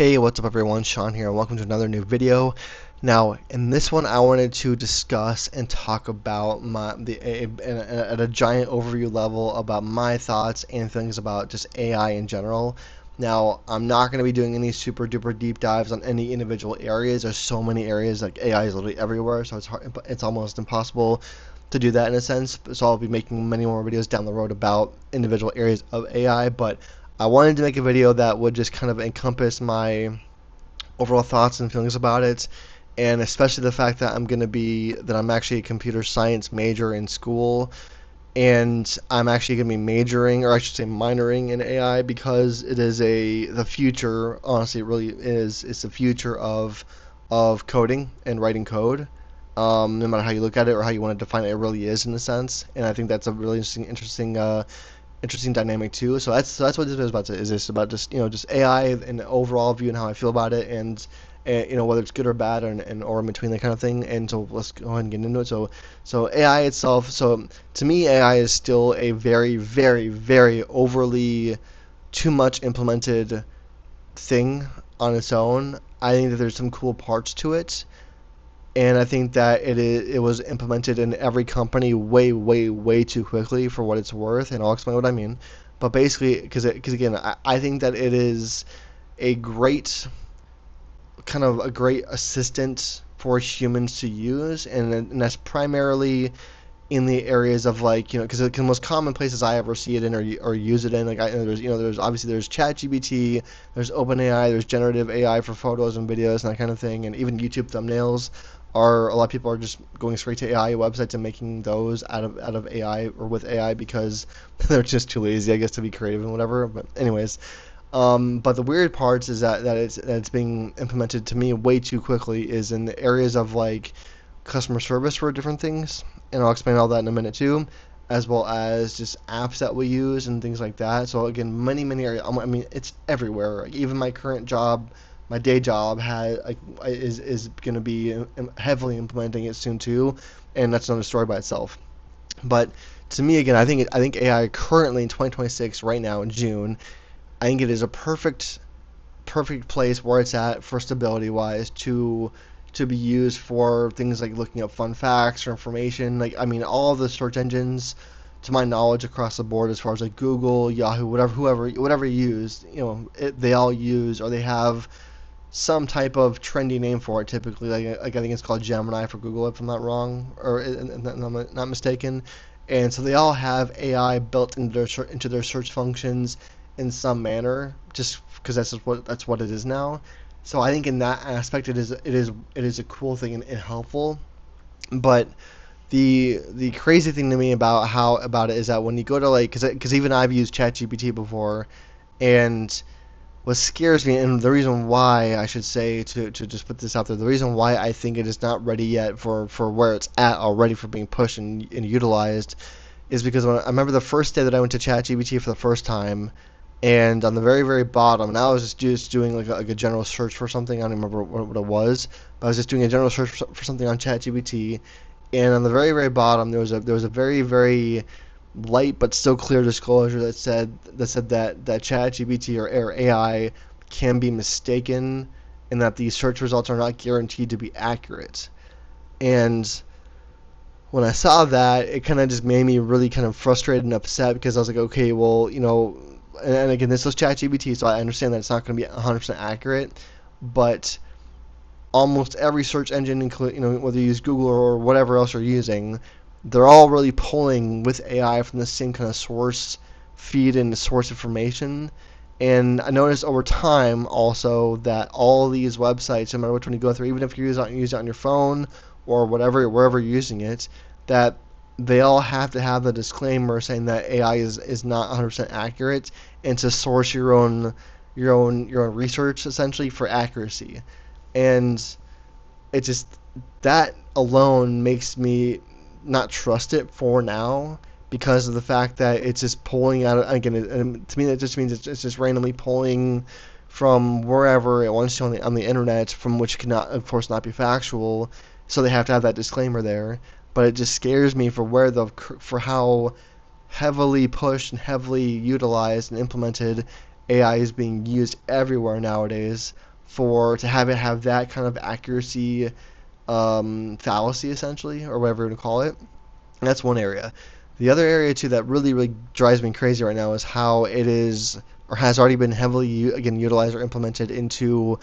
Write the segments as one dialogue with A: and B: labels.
A: Hey, what's up everyone? Sean here, and welcome to another new video. Now, in this one, I wanted to discuss and talk about at a giant overview level about my thoughts and feelings about just AI in general. Now, I'm not going to be doing any super duper deep dives on any individual areas. There's so many areas, like AI is literally everywhere, so it's almost impossible to do that in a sense. So I'll be making many more videos down the road about individual areas of AI, but I wanted to make a video that would just kind of encompass my overall thoughts and feelings about it, and especially the fact that I'm actually a computer science major in school, and I'm actually going to be majoring, or I should say minoring, in AI because it is the future. Honestly, it really is. It's the future of coding and writing code. No matter how you look at it or how you want to define it, it really is in a sense, and I think that's a really interesting dynamic too. So that's what this is about. Is this about just AI and the overall view and how I feel about it, and whether it's good or bad, or in between, that kind of thing. And so let's go ahead and get into it. So AI itself. So to me, AI is still a very very very overly too much implemented thing on its own. I think that there's some cool parts to it, and I think that it was implemented in every company way way way too quickly for what it's worth, and I'll explain what I mean. But basically, because again, I think that it is a great a great assistant for humans to use, and that's primarily in the areas of, like, because the most common places I ever see it in, or use it in, like, there's obviously there's ChatGPT, there's OpenAI, there's generative AI for photos and videos and that kind of thing, and even YouTube thumbnails are, a lot of people are just going straight to AI websites and making those out of AI or with AI because they're just too lazy, I guess, to be creative and whatever. But anyways, but the weird parts is that it's being implemented, to me, way too quickly, is in the areas of, like, customer service for different things, and I'll explain all that in a minute too, as well as just apps that we use and things like that. So again, many areas. I mean, it's everywhere. Like, even my current job, my day job, is going to be heavily implementing it soon too, and that's another story by itself. But to me, again, I think AI currently in 2026, right now in June, I think it is a perfect place where it's at for stability wise to be used for things like looking up fun facts or information. Like, I mean, all of the search engines, to my knowledge, across the board, as far as like Google, Yahoo, whatever you use, they all use, or they have some type of trendy name for it. Typically, like I think it's called Gemini for Google, if I'm not wrong, or I'm not mistaken. And so they all have AI built into their search functions in some manner, just because that's what it is now. So I think in that aspect, it is a cool thing and helpful. But the crazy thing to me about it is that when you go to, like, because even I've used ChatGPT before, and what scares me, and the reason why, I should say, to just put this out there, the reason why I think it is not ready yet for where it's at already, for being pushed and utilized, is because I remember the first day that I went to ChatGPT for the first time, and on the very very bottom, and I was just doing like a general search for something. I don't remember what it was, but I was just doing a general search for something on ChatGPT, and on the very very bottom there was a very very light but still clear disclosure that ChatGPT or AI can be mistaken, and that these search results are not guaranteed to be accurate. And when I saw that, it kind of just made me really kind of frustrated and upset, because I was like, okay, well, and again, this was ChatGPT, so I understand that it's not going to be 100% accurate, but almost every search engine, whether you use Google or whatever else you're using, they're all really pulling with AI from the same kind of source feed and source information. And I noticed over time also that all these websites, no matter which one you go through, even if you use it on your phone or whatever, wherever you're using it, that they all have to have the disclaimer saying that AI is not 100% accurate, and to source your own research, essentially, for accuracy. And it just, that alone makes me not trust it for now, because of the fact that it's just pulling out, again, to me that just means it's just randomly pulling from wherever it wants to on the internet, from which cannot, of course, not be factual. So they have to have that disclaimer there. But it just scares me for how heavily pushed and heavily utilized and implemented AI is being used everywhere nowadays. for to have it have that kind of accuracy fallacy essentially, or whatever you call it. And that's one area. The other area too that really drives me crazy right now is how it is or has already been heavily again utilized or implemented into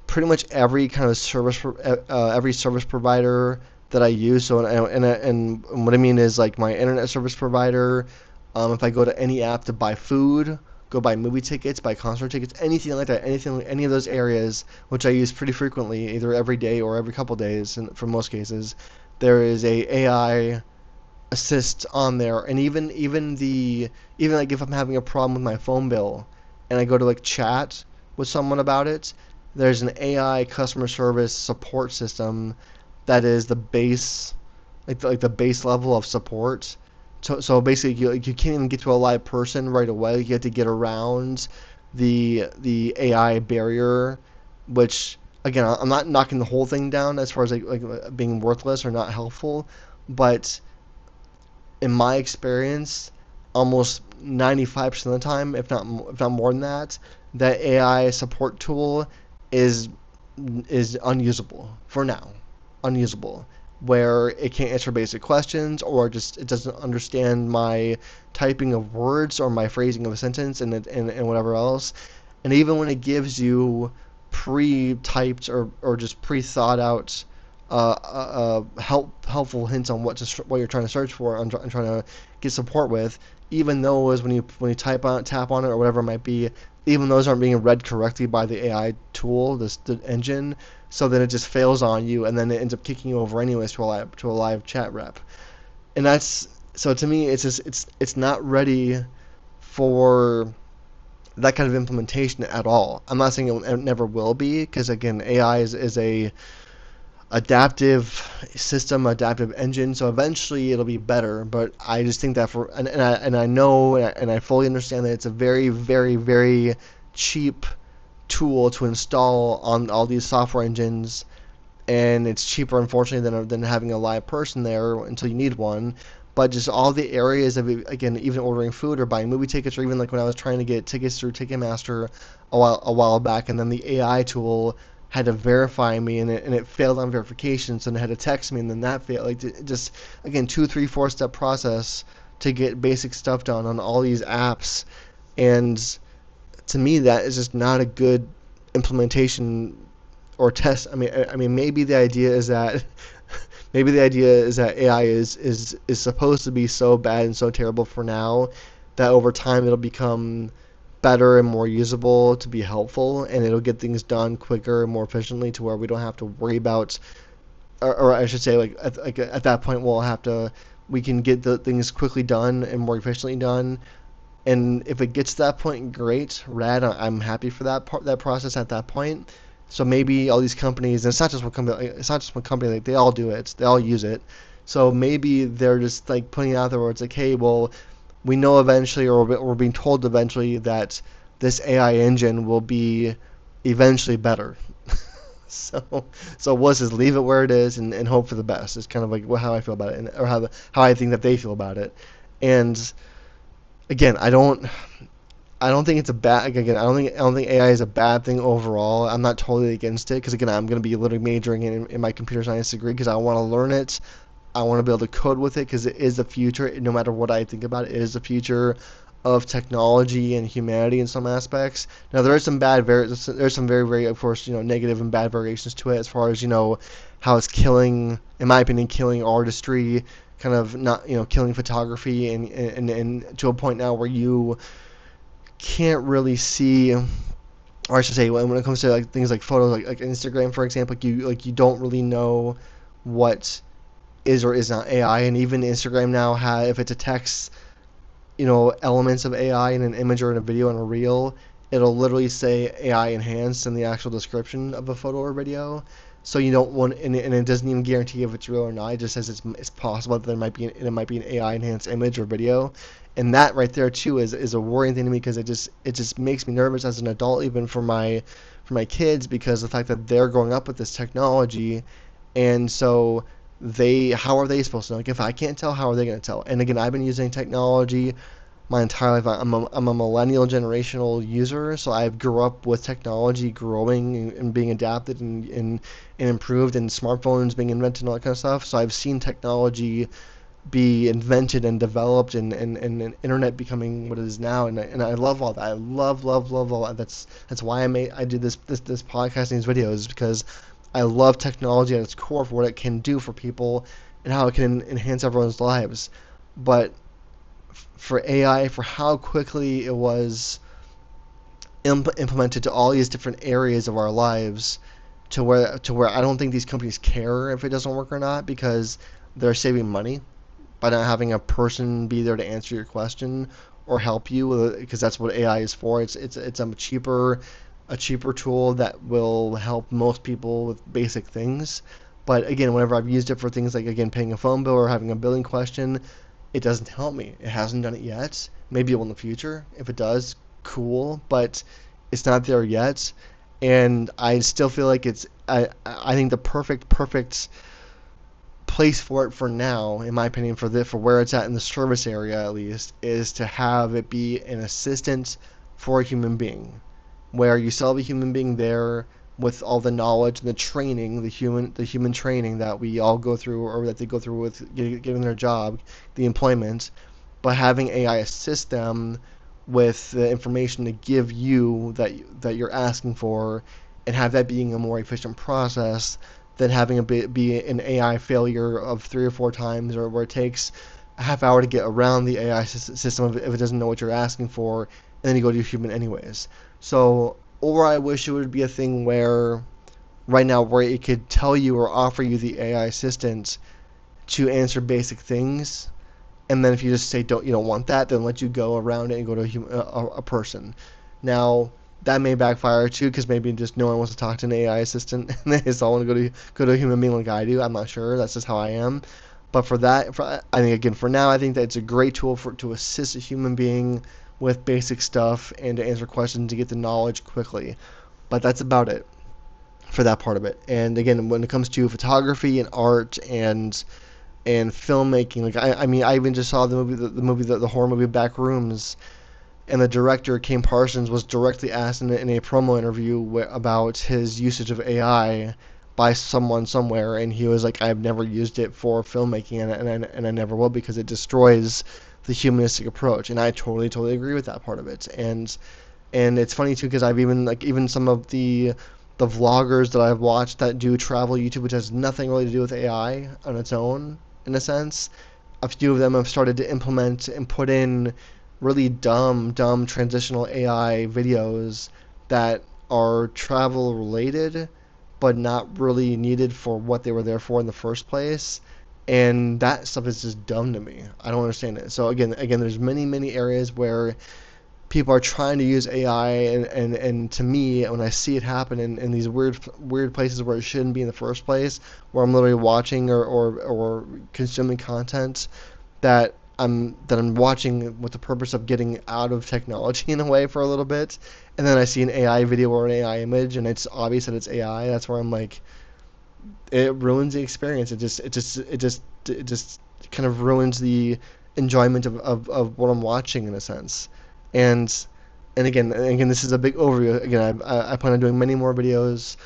A: pretty much every kind of every service provider that I use. So and what I mean is like my internet service provider. If I go to any app to buy food, go buy movie tickets, buy concert tickets, anything like that, any of those areas, which I use pretty frequently, either every day or every couple days, and for most cases, there is a AI assist on there, and even like if I'm having a problem with my phone bill, and I go to like chat with someone about it, there's an AI customer service support system that is the base, like the base level of support. So basically, you can't even get to a live person right away. You have to get around the AI barrier, which again, I'm not knocking the whole thing down as far as like being worthless or not helpful, but in my experience, almost 95% of the time, if not more than that, that AI support tool is is unusable for now. Unusable. Where it can't answer basic questions or just it doesn't understand my typing of words or my phrasing of a sentence and whatever else. And even when it gives you pre-typed or just pre-thought out helpful hints on what you're trying to search for and trying to get support with, even those when you tap on it or whatever it might be, even those aren't being read correctly by the AI tool, the engine, so then it just fails on you, and then it ends up kicking you over anyways to a live chat rep. And that's so to me, it's not ready for that kind of implementation at all. I'm not saying it never will be, because again, AI is a adaptive system, adaptive engine. So eventually it'll be better. But I just think that I know and I fully understand that it's a very cheap tool to install on all these software engines, and it's cheaper unfortunately than having a live person there until you need one. But just all the areas of again, even ordering food or buying movie tickets, or even like when I was trying to get tickets through Ticketmaster a while back, and then the AI tool had to verify me, and it failed on verification, so it had to text me, and then that failed. Like just again, 2, 3, 4 step process to get basic stuff done on all these apps, and to me that is just not a good implementation or test. I mean, maybe the idea is that AI is supposed to be so bad and so terrible for now that over time it'll become better and more usable to be helpful, and it'll get things done quicker and more efficiently to where we don't have to worry about, or I should say, at that point we can get the things quickly done and more efficiently done. And if it gets to that point, great, rad. I'm happy for that process at that point. So maybe all these companies, and it's not just one company. It's not just one company. Like they all do it. They all use it. So maybe they're just like putting it out there where it's like, hey, well, we know eventually, or we're being told eventually that this AI engine will be eventually better. so so let's just leave it where it is and hope for the best. It's kind of like how I feel about it, or how I think that they feel about it. And again, I don't think it's a bad. Again, I don't think AI is a bad thing overall. I'm not totally against it, because again, I'm going to be literally majoring in my computer science degree because I want to learn it. I want to be able to code with it because it is the future. No matter what I think about it, it is the future of technology and humanity in some aspects. Now there's some there's some very of course negative and bad variations to it, as far as how it's killing, in my opinion, killing artistry, kind of not killing photography, and to a point now where you can't really see, or I should say, when it comes to like things like photos, like Instagram, for example, you don't really know what is or is not AI. And even Instagram now if it detects elements of AI in an image or in a video and a reel, it'll literally say AI enhanced in the actual description of a photo or video. So you don't want, and it doesn't even guarantee if it's real or not. It just says it's possible that it might be an AI enhanced image or video, and that right there too is a worrying thing to me, because it just makes me nervous as an adult, even for my kids, because the fact that they're growing up with this technology, and so how are they supposed to know? Like if I can't tell, how are they going to tell? And again, I've been using technology my entire life. I'm a millennial generational user, so I grew up with technology growing and being adapted and improved, and smartphones being invented and all that kind of stuff. So I've seen technology be invented and developed, and internet becoming what it is now, and I love all that. I love all that. That's why I do this podcast and these videos, because I love technology at its core for what it can do for people and how it can enhance everyone's lives. But for AI, for how quickly it was implemented to all these different areas of our lives, to where I don't think these companies care if it doesn't work or not, because they're saving money by not having a person be there to answer your question or help you, because that's what AI is for. It's a cheaper tool that will help most people with basic things. But again, whenever I've used it for things like, again, paying a phone bill or having a billing question, it doesn't help me. It hasn't done it yet. Maybe it will in the future. If it does, cool. But it's not there yet, and I still feel like I think the perfect place for it for now, in my opinion, for where it's at in the service area at least, is to have it be an assistant for a human being, where you still have a human being there with all the knowledge and the training, the human training that we all go through, or that they go through with getting their job, the employment, but having AI assist them with the information to give you that you're asking for, and have that being a more efficient process than having be an AI failure of 3 or 4 times, or where it takes a half hour to get around the AI system if it doesn't know what you're asking for, and then you go to your human anyways. So, or I wish it would be a thing where right now, where it could tell you or offer you the AI assistant to answer basic things, and then if you just say you don't want that, then let you go around it and go to a person. Now that may backfire too, because maybe just no one wants to talk to an AI assistant and they just all want to go to a human being like I do. I'm not sure. That's just how I am. But I think, again, for now, I think that it's a great tool to assist a human being with basic stuff and to answer questions, to get the knowledge quickly. But that's about it for that part of it. And again, when it comes to photography and art and filmmaking, like I mean, I even just saw the horror movie Backrooms, and the director, Kane Parsons, was directly asked in a promo interview about his usage of AI by someone somewhere, and he was like, "I've never used it for filmmaking, and I never will, because it destroys the humanistic approach." And I totally agree with that part of it. And it's funny too, because I've even some of the vloggers that I've watched that do travel YouTube, which has nothing really to do with AI on its own, in a sense. A few of them have started to implement and put in really dumb transitional AI videos that are travel related, but not really needed for what they were there for in the first place. And that stuff is just dumb to me. I don't understand it. So again, there's many areas where people are trying to use AI, and to me, when I see it happen in these weird places where it shouldn't be in the first place, where I'm literally watching or consuming content that I'm watching with the purpose of getting out of technology in a way for a little bit, and then I see an AI video or an AI image, and it's obvious that it's AI. That's where I'm like, it ruins the experience. It just kind of ruins the enjoyment of what I'm watching, in a sense. And and again, this is a big overview. Again, I plan on doing many more videos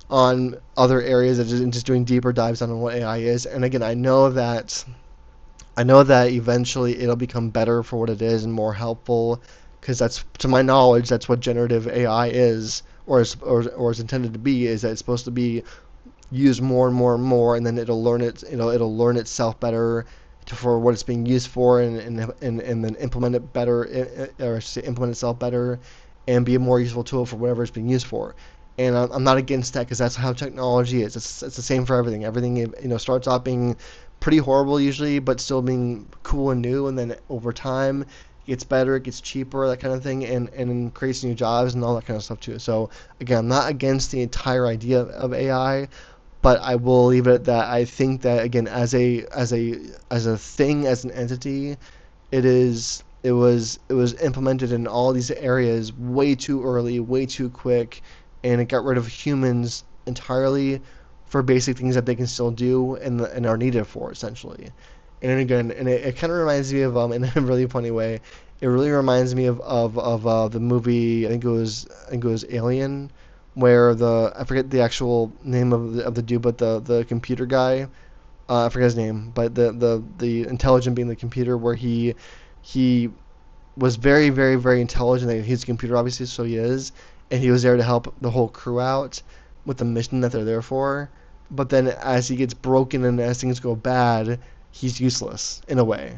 A: on other areas and just doing deeper dives on what AI is. And again, I know that eventually it'll become better for what it is and more helpful, because that's, to my knowledge, that's what generative AI is, or is intended to be. Is that it's supposed to be used more and more and more, and then it'll learn itself better for what it's being used for, and then implement it better, or implement itself better, and be a more useful tool for whatever it's being used for. And I'm not against that, because that's how technology is. It's the same for everything. Everything, starts off being pretty horrible usually, but still being cool and new, and then over time it gets better, it gets cheaper, that kind of thing, and creates new jobs and all that kind of stuff too. So again, I'm not against the entire idea of AI, but I will leave it at that. I think that, again, as a thing, as an entity, it was implemented in all these areas way too early, way too quick, and it got rid of humans entirely for basic things that they can still do and are needed for, essentially. And again, and it kind of reminds me of in a really funny way. It really reminds me of the movie. I think it was Alien, where I forget the actual name of the dude, but the computer guy. I forget his name, but the intelligent being the computer, where he was very, very, very intelligent. Like, he's a computer, obviously, so he is, and he was there to help the whole crew out with the mission that they're there for. But then, as he gets broken and as things go bad, he's useless in a way,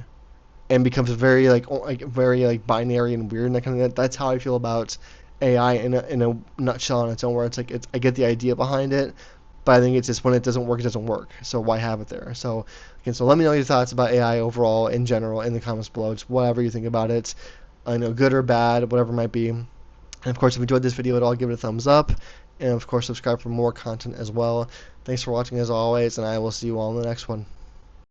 A: and becomes very very like binary and weird. And that kind of that's how I feel about AI in a nutshell on its own. Where I get the idea behind it, but I think it's just when it doesn't work, it doesn't work. So why have it there? So again, so let me know your thoughts about AI overall in general in the comments below. Just whatever you think about it. I know good or bad, whatever it might be. And of course, if you enjoyed this video at all, give it a thumbs up. And of course, subscribe for more content as well. Thanks for watching as always, and I will see you all in the next one.